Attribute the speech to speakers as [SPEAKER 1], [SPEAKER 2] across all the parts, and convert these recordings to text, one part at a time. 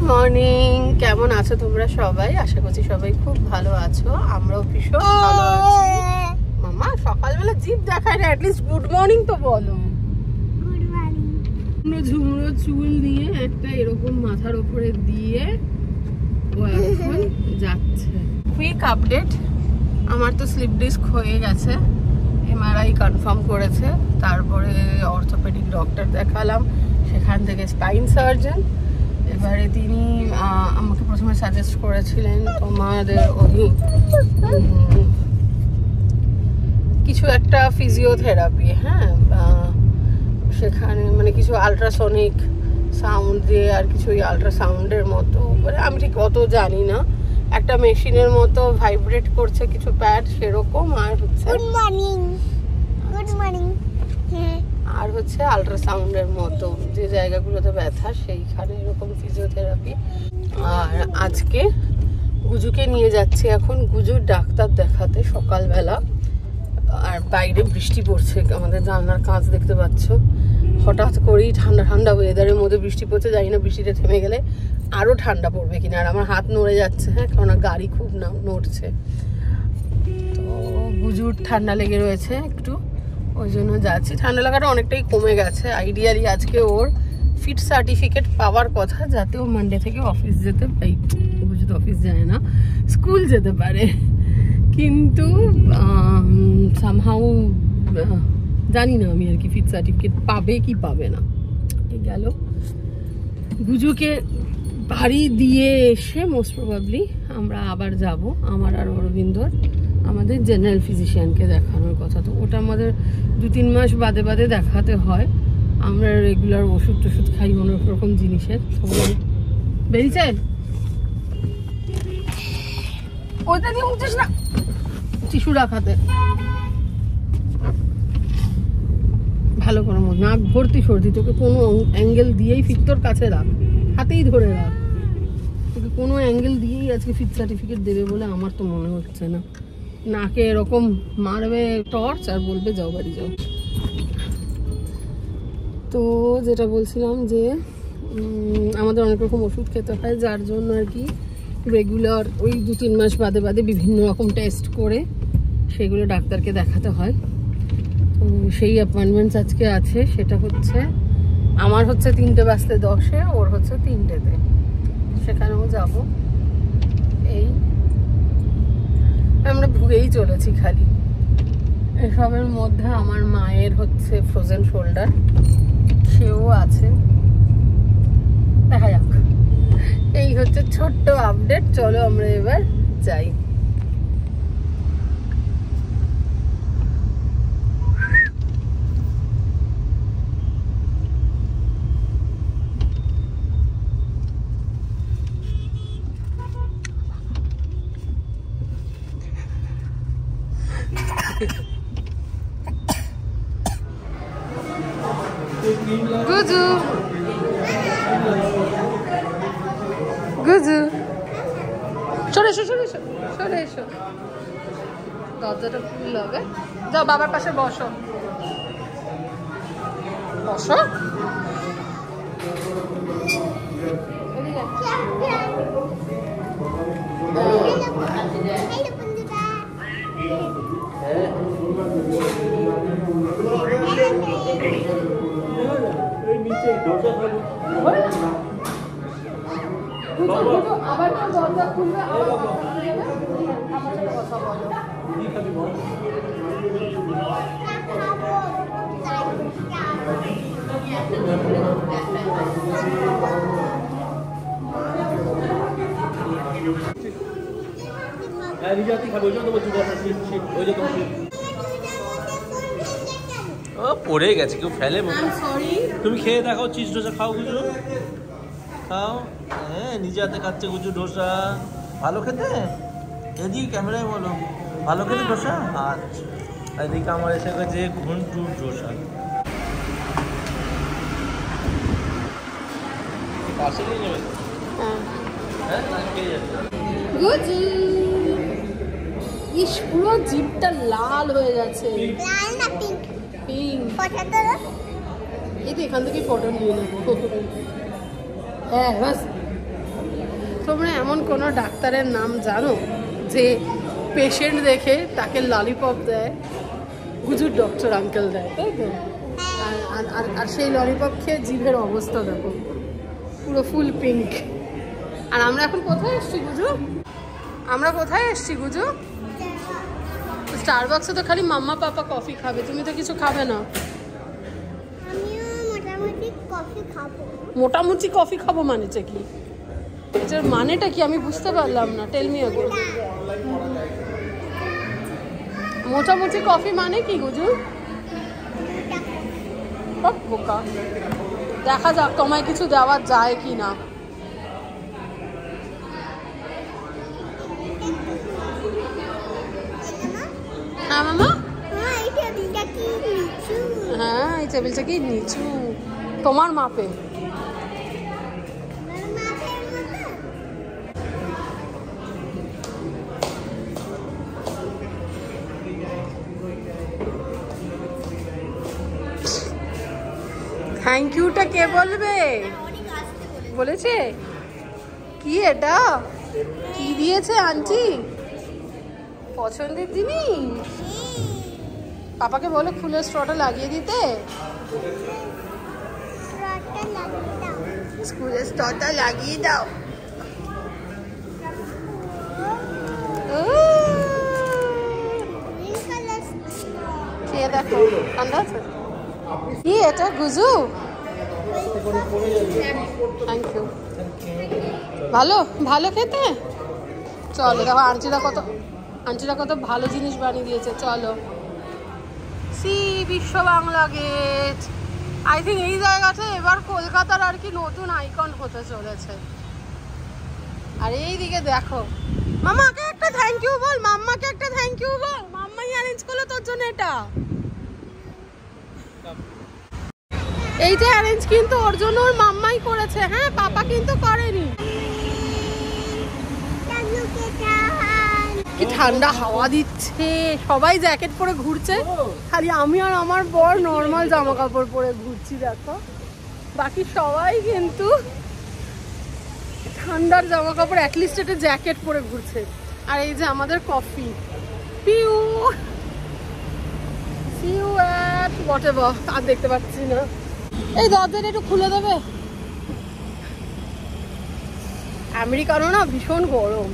[SPEAKER 1] Morning, কেমন আছো তোমরা সবাই? আশা করছি সবাই খুব ভালো আছো। আমরাও ভীষণ ভালো আছি। মামা সকালবেলা জিভ দেখায় না, অ্যাটলিস্ট গুড মর্নিং তো বলো।
[SPEAKER 2] Good morning.
[SPEAKER 1] ঝুমড়ো চুল দিয়ে একটা এরকম মাথার উপরে দিয়ে ও এখন যাচ্ছে। কুইক আপডেট, আমার তো স্লিপ ডিস্ক হয়ে গেছে, এমআরআই কনফার্ম করেছে, তারপরে অর্থোপেডিক ডক্টর দেখালাম, সেখান থেকে স্পাইন সার্জন। এবারে তিনি আমাকে প্রথমে সাজেস্ট করেছিলেন তোমাদের ওই কিছু একটা ফিজিওথেরাপি, হ্যাঁ সেখানে মানে কিছু আলট্রাসনিক সাউন্ড দিয়ে আর কিছু ওই আলট্রাসাউন্ডের মতো, মানে আমি ঠিক অত জানি না, একটা মেশিনের মতো ভাইব্রেট করছে কিছু প্যাড সেরকম, আর হচ্ছে
[SPEAKER 2] গুড মর্নিং। Good morning.
[SPEAKER 1] আর হচ্ছে আলট্রাসাউন্ডের মতো যে জায়গাগুলোতে ব্যথা সেইখানে এরকম ফিজিওথেরাপি। আর আজকে গুজুকে নিয়ে যাচ্ছি এখন গুজুর ডাক্তার দেখাতে সকালবেলা। আর বাইরে বৃষ্টি পড়ছে, আমাদের জানলার কাঁচ দেখতে পাচ্ছ, হঠাৎ করেই ঠান্ডা ঠান্ডা ওয়েদারের মধ্যে বৃষ্টি পড়ছে, জানি না বৃষ্টিটা থেমে গেলে আরও ঠান্ডা পড়বে কিনা। আর আমার হাত নড়ে যাচ্ছে, হ্যাঁ, কেননা গাড়ি খুব নড়ছে। তো গুজুর ঠান্ডা লেগে রয়েছে একটু, ওই জন্য যাচ্ছি। ঠান্ডা লাগাটা অনেকটাই কমে গেছে। আইডিয়ালি আজকে ওর ফিট সার্টিফিকেট পাওয়ার কথা, যাতে ও মানডে থেকে অফিস যেতে পারে। গুজু তো অফিস যায় না, স্কুল যেতে পারে, কিন্তু সামহাউ জানি না আমি আর কি ফিট সার্টিফিকেট পাবে কি পাবে না। গেল গুজুকে বাড়ি দিয়ে এসে মোস্ট প্রবাবলি আমরা আবার যাব আমার আর অরবিন্দর আমাদের জেনারেল ফিজিশিয়ানকে দেখানোর কথা। তো ওটা আমাদের 2-3 মাস বাদে বাদে দেখাতে হয়। আমরা রেগুলার ওষুধ টষুধ খাই অনেক রকম জিনিসের। বেরিয়েছে ওইটা দিয়ে মুখছিস না, টিস্যু রাখাতে ভালো করে নাক ভর্তি সর্দি, তোকে কোনো অ্যাঙ্গেল দিয়েই ফিট, তোর কাছে রাখ, হাতেই ধরে রাখ, তোকে কোনো অ্যাঙ্গেল দিয়েই আজকে ফিট সার্টিফিকেট দেবে বলে আমার তো মনে হচ্ছে না। নাকে এরকম মারবে টর্চ আর বলবে যাও বাড়ি যাও। তো যেটা বলছিলাম যে আমাদের অনেক রকম ওষুধ খেতে হয়, যার জন্য আর কি রেগুলার ওই 2-3 মাস বাদে বাদে বিভিন্ন রকম টেস্ট করে সেগুলো ডাক্তারকে দেখাতে হয়। তো সেই অ্যাপয়েন্টমেন্টস আজকে আছে, সেটা হচ্ছে আমার হচ্ছে 3:10, ওর হচ্ছে 3টেতে, সেখানেও যাব। এই আমরা ভুগেই চলেছি খালি। এসবের মধ্যে আমার মায়ের হচ্ছে ফ্রোজেন শোল্ডার, সেও আছে, দেখা যাক। এই হচ্ছে ছোট্ট আপডেট। চলো আমরা এবার যাই। গুজু গুজু সরে এসো, সরে এসো, সরে এসো, দরজাটা খুল হবে। যাও বাবার পাশে বসো, বসো। আবার দরজা খুলবে, আবার কথা বলো।
[SPEAKER 3] পড়ে গেছে, কেউ ফেলে। তুমি খেয়ে দেখো, চিজ ডোসা খাও গুজু, খাও। হ্যাঁ, নিজে হাতে খাচ্ছে গুজু ডোসা। ভালো খেতে? এদিকে ক্যামেরায় বলো ভালো খেতে ডোসা। আচ্ছা, এদিকে আমার এসে গেছে ঘুন্টুর ডোসা। পাশে নিয়ে যাবে? হ্যাঁ, খেয়ে যাবে।
[SPEAKER 1] গুজু ইস, পুরো জিভটা লাল হয়ে যাচ্ছে।
[SPEAKER 2] লাল না পিঙ্ক?
[SPEAKER 1] পিঙ্ক।
[SPEAKER 2] ফটো তোলো।
[SPEAKER 1] এই তো এখান থেকে ফটো নিয়ে নেবো। হ্যাঁ বাস তোমরা এমন কোনো ডাক্তারের নাম জানো যে পেশেন্ট দেখে তাকে ললিপপ দেয়? গুজুর ডক্টর আঙ্কেল দেয়, তাই তো? আর সেই ললিপপ খেয়ে জিভের অবস্থা দেখো, পুরো ফুল পিঙ্ক। আর আমরা এখন কোথায় এসছি গুজু? আমরা কোথায় এসছি গুজু? স্টারবাক্সে তো খালি মাম্মা পাপা কফি খাবে, তুমি তো কিছু খাবে না।
[SPEAKER 2] আমিও মোটামুটি কফি খাবো।
[SPEAKER 1] মোটামুটি কফি খাবো মানেটা কি? এটার মানেটা কি আমি বুঝতে পারলাম না, টেল মি আগে। মোটামুটি কফি মানে কি গুজু? বোকা, দেখা যাক তোমায় কিছু দেওয়া যায় কি না। হ্যাঁ মামা,
[SPEAKER 2] এই টেবিলটা কি নিচু?
[SPEAKER 1] হ্যাঁ এই টেবিলটা কি নিচু, তোমার মাপে।
[SPEAKER 2] আমার মাপের মতো?
[SPEAKER 1] থ্যাংক ইউটা কে বলবে? বলেছে কি এটা কি দিয়েছে আন্টি? পছন্দের জিনিস। পাপাকে বলে খুলে স্ট্রটা লাগিয়ে দিতে।
[SPEAKER 2] রডটা লাগিয়ে দাও।
[SPEAKER 1] স্কুলের স্টটা লাগিয়ে দাও।
[SPEAKER 2] গ্রিন কালার
[SPEAKER 1] খেয়ে দেখো, ঠান্ডা আছে কি এটা গুজু? Thank you. ভালো ভালো খেতে। চলো দেখো আন্টিরা কত ভালো জিনিস বানিয়ে দিয়েছে। চলো সি বিশ্ব বাংলা গেট। আই থিঙ্ক এই জায়গাটা এবার কলকাতার আর কি নতুন আইকন হতে চলেছে। আর এইদিকে দেখো, মামাকে একটা থ্যাংক ইউ বল, মাম্মাকে একটা থ্যাংক ইউ বল। মাম্মাই অ্যারেঞ্জ করলো তোর জন্য এটা। এইটা অ্যারেঞ্জ কিন্তু ওর জন্য ওর মাম্মাই করেছে, হ্যাঁ পাপা কিন্তু করেনি। কি ঠান্ডা হাওয়া দিচ্ছে, সবাই জ্যাকেট পরে ঘুরছে, খালি আমি আর আমার বর নর্মাল জামা কাপড় পরে ঘুরছি। দেখো বাকি সবাই কিন্তু ঠান্ডার জামা কাপড়, অ্যাটলিস্ট একটা জ্যাকেট পরে ঘুরছে। আর এই যে আমাদের কফি, পিউ সিউ অ্যাট হোয়াটএভার, আর দেখতে পাচ্ছি না। এই দরজাটা একটু খুলে দেবে? আমেরিকানো না ভীষণ গরম।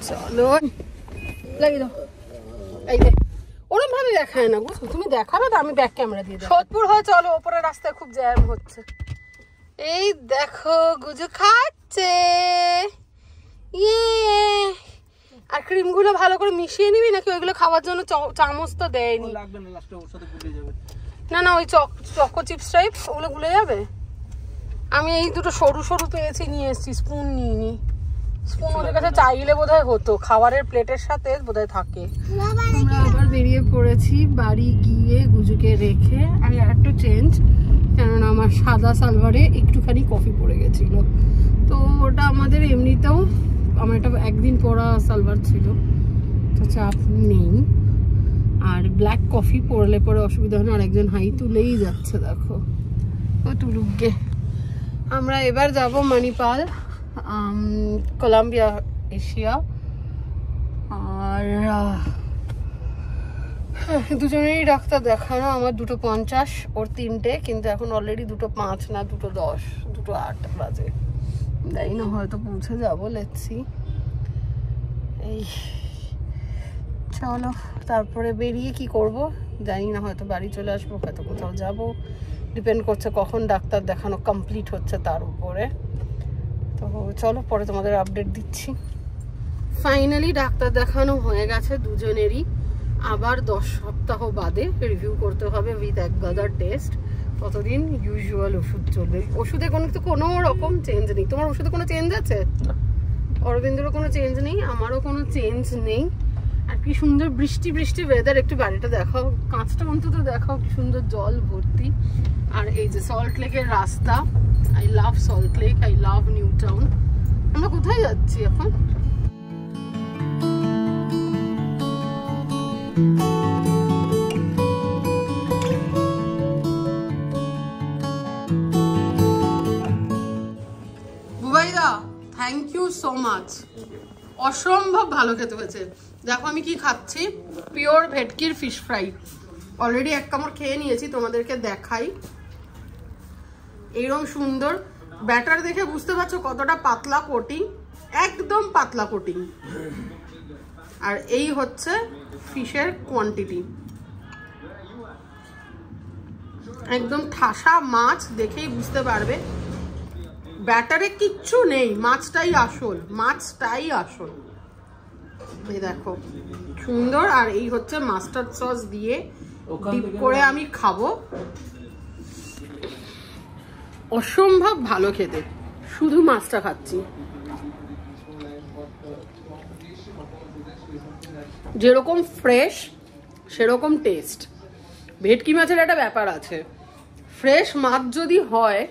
[SPEAKER 1] চলো লাগিয়ে দাও। এই যে ওরম ভাবে দেখায় না বুঝছো, তুমি দেখাবে তো আমি ব্যাক ক্যামেরা দিয়ে দেবো। সোদপুর হয়ে চলো, ওপরের রাস্তায় খুব জ্যাম হচ্ছে। এই দেখো গুজু খাচ্ছে, ইয়ে। আর ক্রিমগুলো ভালো করে মিশিয়ে নিবি নাকি? ওইগুলো খাওয়ার জন্য চামচ তো দেয়নি। না না ওই চকো চিপস টাইপ ওগুলো গুলে যাবে। আমি এই দুটো সরু সরু পেয়েছি, নিয়ে এসেছি, স্পুন নিইনি। স্পুন ওদের কাছে চাইলে বোধহয় হতো, খাবারের প্লেটের সাথে বোধহয় থাকে। আমরা আবার বেরিয়ে পড়েছি বাড়ি গিয়ে গুজুকে রেখে। আই হ্যাড টু চেঞ্জ, কেননা আমার সাদা সালোয়ারে একটুখানি কফি পড়ে গেছিল। তো ওটা আমাদের এমনিতেও আমার এটা একদিন পরা সালোয়ার ছিল, তো চাপ নেই। আর ব্ল্যাক কফি পরলে পরে অসুবিধা হয় না। আর একজন হাই তুলেই যাচ্ছে, দেখো ও তুলুকগে। আমরা এবার যাব মণিপাল, কলাম্বিয়া এশিয়া। আর দুজনেরই ডাক্তার দেখানো। আমার 2:50, ওর 3টে, কিন্তু এখন অলরেডি 2:05 না 2:10, 2:08 বাজে। জানি না, হয়তো পৌঁছে যাবো, লেটসি। এই চলো তারপরে বেরিয়ে কি করব জানি না, হয়তো বাড়ি চলে আসবো, হয়তো কোথাও যাব, ডিপেন্ড করছে কখন ডাক্তার দেখানো কমপ্লিট হচ্ছে তার উপরে। তো চলো পরে তোমাদের আপডেট দিচ্ছি। ফাইনালি ডাক্তার দেখানো হয়ে গেছে দুজনেরই। আবার 10 সপ্তাহ বাদে রিভিউ করতে হবে উইথ এক গাদার টেস্ট। ততদিন ইউজুয়াল ওষুধ চলবে। ওষুধে কোনো রকম চেঞ্জ নেই। তোমার ওষুধে কোনো চেঞ্জ আছে? অরবিন্দুরও কোনো চেঞ্জ নেই, আমারও কোনো চেঞ্জ নেই। আর কি সুন্দর বৃষ্টি বৃষ্টি ওয়েদার। একটু বাড়িটা দেখাও, কাঁচটা অন্তত দেখাও, কি সুন্দর জল ভর্তি। আর এই যে সল্ট লেকের রাস্তা, I love salt lake, I love new town. আমরা কোথায় যাচ্ছি এখন? থ্যাংক ইউ সো মাচ, অসম্ভব ভালো খেতে হয়েছে। দেখো আমি কি খাচ্ছি, পিওর ভেটকির ফিশ ফ্রাই। অলরেডি এক কামড় খেয়ে নিয়েছি, তোমাদেরকে দেখাই। এইরকম সুন্দর ব্যাটার দেখে বুঝতে পারছো কতটা পাতলা কোটিং, একদম পাতলা কোটিং। আর এই হচ্ছে ফিশের কোয়ান্টিটি, একদম ঠাসা মাছ, দেখেই বুঝতে পারবে ব্যাটারে কিচ্ছু নেই, মাছটাই আসল, মাছটাই আসল। এই দেখো সুন্দর। আর এই হচ্ছে মাস্টার্ড সস দিয়ে ডিপ করে আমি খাবো, অসম্ভব ভালো খেতে। শুধু মাছটা খাচ্ছি, যেরকম ফ্রেশ সেরকম টেস্ট। ভেটকি মাছের একটা ব্যাপার আছে, ফ্রেশ মাছ যদি হয়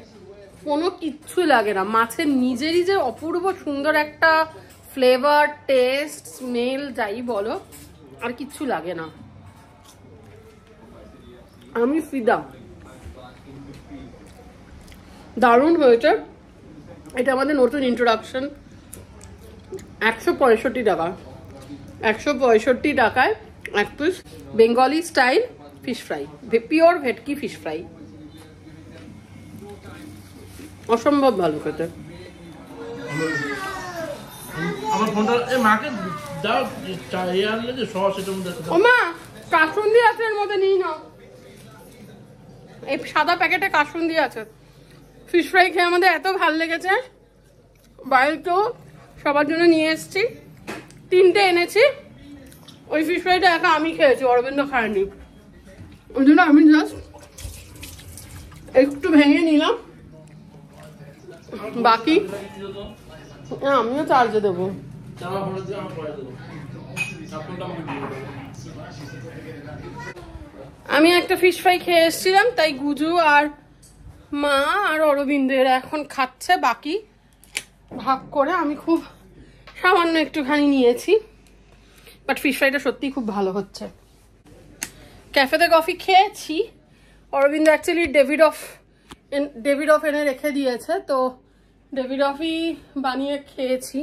[SPEAKER 1] কোনো কিচ্ছু লাগে না, মাছের নিজেরই যে অপূর্ব সুন্দর একটা ফ্লেভার, টেস্ট, স্মেল যাই বলো, আর কিচ্ছু লাগে না। আমি ফিদা, দারুণ হয়েছে। এটা আমাদের নতুন ইন্ট্রোডাকশন। 165 টাকা, 165 টাকায় এক piece Bengali style fish fry, pure ভেটকি ফিশ ফ্রাই, অসম্ভব ভালো খেতে।
[SPEAKER 3] আমার ফোনটা এই মাকে দাও, আনলে যে সস এটার মধ্যে
[SPEAKER 1] ও মা, কাসুন্দি আছে এর মধ্যে, নিই না, এই সাদা প্যাকেটে কাসুন্দি আছে। ফিশ ফ্রাই খেয়ে আমাদের এত ভালো লেগেছে, বাড়িতেও সবার জন্য নিয়ে এসেছি, 3টে এনেছি। ওই ফিশ ফ্রাইটা একা আমি খেয়েছি, অরবিন্দ খায়নি, ওই জন্য আমি জাস্ট একটু ভেঙে নিলাম, বাকি আমিও চার্জে দেবো। আমি একটা ফিশ ফ্রাই খেয়ে এসেছিলাম, তাই গুজু আর মা আর অরবিন্দের এখন খাচ্ছে, বাকি ভাগ করে আমি খুব সামান্য একটুখানি নিয়েছি। বাট ফিশ ফ্রাইটা সত্যিই খুব ভালো হচ্ছে। ক্যাফেতে কফি খেয়েছি, অরবিন্দ অ্যাকচুয়ালি ডেভিড অফ এনে রেখে দিয়েছে, তো ডেভিড অফই বানিয়ে খেয়েছি,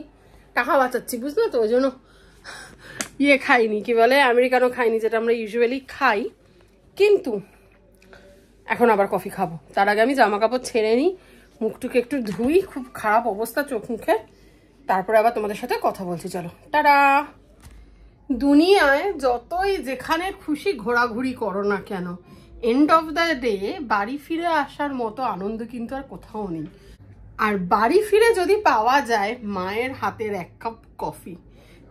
[SPEAKER 1] টাকা বাঁচাচ্ছি বুঝলে তো, ওই জন্য ইয়ে খাইনি, কি বলে আমেরিকানো খাইনি, যেটা আমরা ইউজুয়ালি খাই। কিন্তু এখন আবার কফি খাবো, তার আগে আমি জামা কাপড় ছেড়ে নিই, মুখটুকে একটু ধুই, খুব খারাপ অবস্থা চোখ মুখে, তারপরে আবার তোমাদের সাথে কথা বলছি। চলো টাটা। দুনিয়ায় যতই যেখানে খুশি ঘোরাঘুরি করো না কেন, এন্ড অফ দ্য ডে বাড়ি ফিরে আসার মতো আনন্দ কিন্তু আর কোথাও নেই। আর বাড়ি ফিরে যদি পাওয়া যায় মায়ের হাতের 1 কাপ কফি,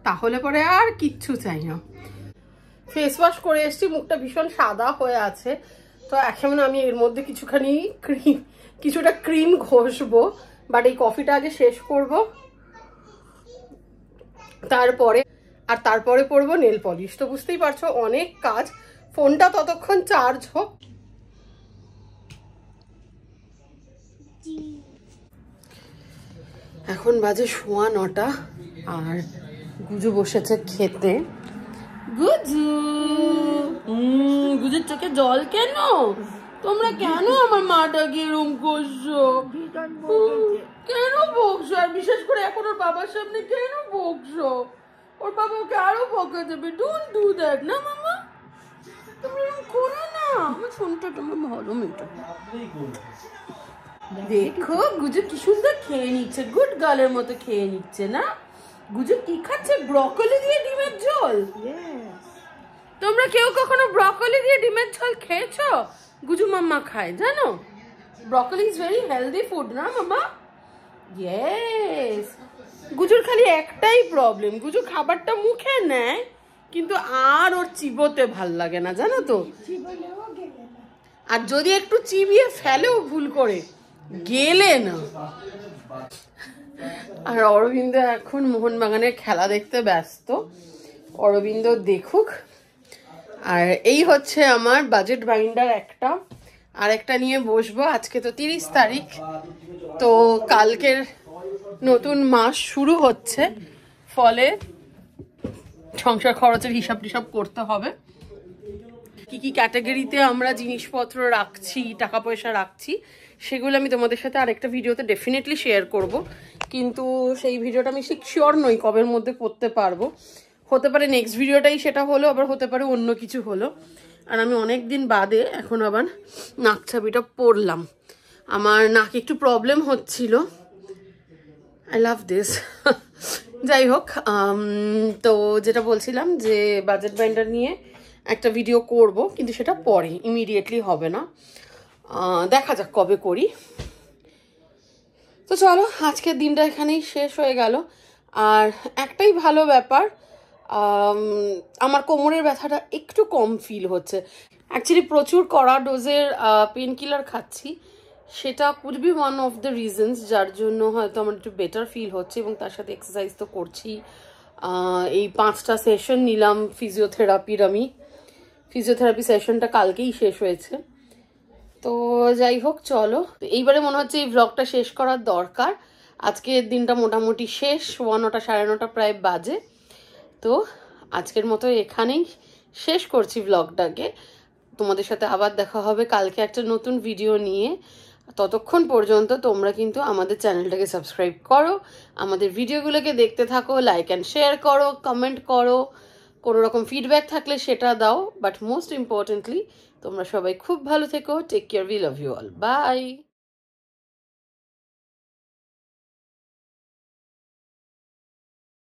[SPEAKER 1] তাহলে পরে আর কিচ্ছু চাই না। ফেস ওয়াশ করে এসছি, মুখটা ভীষণ সাদা হয়ে আছে, তো এখন আমি এর মধ্যে কিছুটা ক্রিম ঘষবো, বাট এই কফিটা আগে শেষ করব, তারপরে পরবো নেল পলিশ। তো বুঝতেই পারছো অনেক কাজ, ফোনটা ততক্ষণ চার্জ হোক। এখন বাজে 9:15 আর গুজু বসেছে খেতে। গুজুর চোখে জল কেন? তোমরা কেন আমার মাটাকে এরম করছো? কেন বকছো? আর বিশেষ করে এখন ওর বাবার সামনে কেন বকছো? ওর বাবা ওকে আরো বকা দেবে। ডোন্ট ডু দ্যাট না মামা, তোমরা এরকম করো না। আমার ফোনটা তোমার ভালো মেয়েটা। দেখো গুজু কি সুন্দর খেয়ে নিচ্ছে, গুড গার্লের মতো খেয়ে নিচ্ছে না? গুজু কি খাচ্ছে? ব্রকলি দিয়ে ডিমের ঝোল। তোমরা কেউ কখনো ব্রকলি দিয়ে ডিমের ঝোল খেয়েছো? গুজু মাম্মা খায়, জানো? Broccoli is very healthy food না মামা? ইয়েস। গুজুর খালি একটাই প্রবলেম, গুজু খাবারটা মুখে নেয় কিন্তু আর ওর চিবোতে ভাল লাগে না, জানো তো? আর যদি একটু চিবিয়ে ফেলেও ভুল করে, গেলে না। আর অরবিন্দ এখন মোহনবাগানের খেলা দেখতে ব্যস্ত, অরবিন্দ দেখুক। আর এই হচ্ছে আমার বাজেট বাইন্ডার একটা, আর একটা নিয়ে বসবো। আজকে তো 30 তারিখ, তো কালকের নতুন মাস শুরু হচ্ছে, ফলে সংসার খরচের হিসাব টিসাব করতে হবে। কি কি ক্যাটাগরিতে আমরা জিনিসপত্র রাখছি, টাকা পয়সা রাখছি, সেগুলো আমি তোমাদের সাথে আরেকটা ভিডিওতে ডেফিনেটলি শেয়ার করব। কিন্তু সেই ভিডিওটা আমি শিওর নই কবের মধ্যে করতে পারবো। হতে পারে নেক্সট ভিডিওটাই সেটা হলো, আবার হতে পারে অন্য কিছু হলো। আর আমি অনেক দিন বাদে এখন আবার নাক ছাবিটা পরলাম। আমার নাকে একটু প্রবলেম হচ্ছিল। I love this. যাই হোক, তো যেটা বলছিলাম যে বাজেট বাইন্ডার নিয়ে একটা ভিডিও করব, কিন্তু সেটা পরে, ইমিডিয়েটলি হবে না, দেখা যাক কবে করি। তো চলো, আজকের দিনটা এখানেই শেষ হয়ে গেল। আর একটাই ভালো ব্যাপার, আমার কোমরের ব্যথাটা একটু কম ফিল হচ্ছে। অ্যাকচুয়ালি প্রচুর কড়া ডোজের পেন কিলার খাচ্ছি, সেটা could be one of the reasons যার জন্য হয়তো আমার একটু বেটার ফিল হচ্ছে। এবং তার সাথে এক্সারসাইজ তো করছি। এই 5টা সেশন নিলাম ফিজিওথেরাপির। আমি ফিজিওথেরাপি সেশনটা কালকেই শেষ হয়েছে। তো যাই হোক, চলো এইবারে মনে হচ্ছে এই ভ্লগটা শেষ করার দরকার। আজকের দিনটা মোটামুটি শেষ, 9টা 9:30 প্রায় বাজে। তো আজকের মতো এখানেই শেষ করছি ভ্লগটাকে। তোমাদের সাথে আবার দেখা হবে কালকে একটা নতুন ভিডিও নিয়ে। ততক্ষণ পর্যন্ত তোমরা কিন্তু আমাদের চ্যানেলটাকে সাবস্ক্রাইব করো, আমাদের ভিডিওগুলোকে দেখতে থাকো, লাইক অ্যান্ড শেয়ার করো, কমেন্ট করো, কোনো রকম ফিডব্যাক থাকলে সেটা দাও। বাট মোস্ট ইম্পর্টেন্টলি তোমরা সবাই খুব ভালো থেকো। Take care, we love you all, by.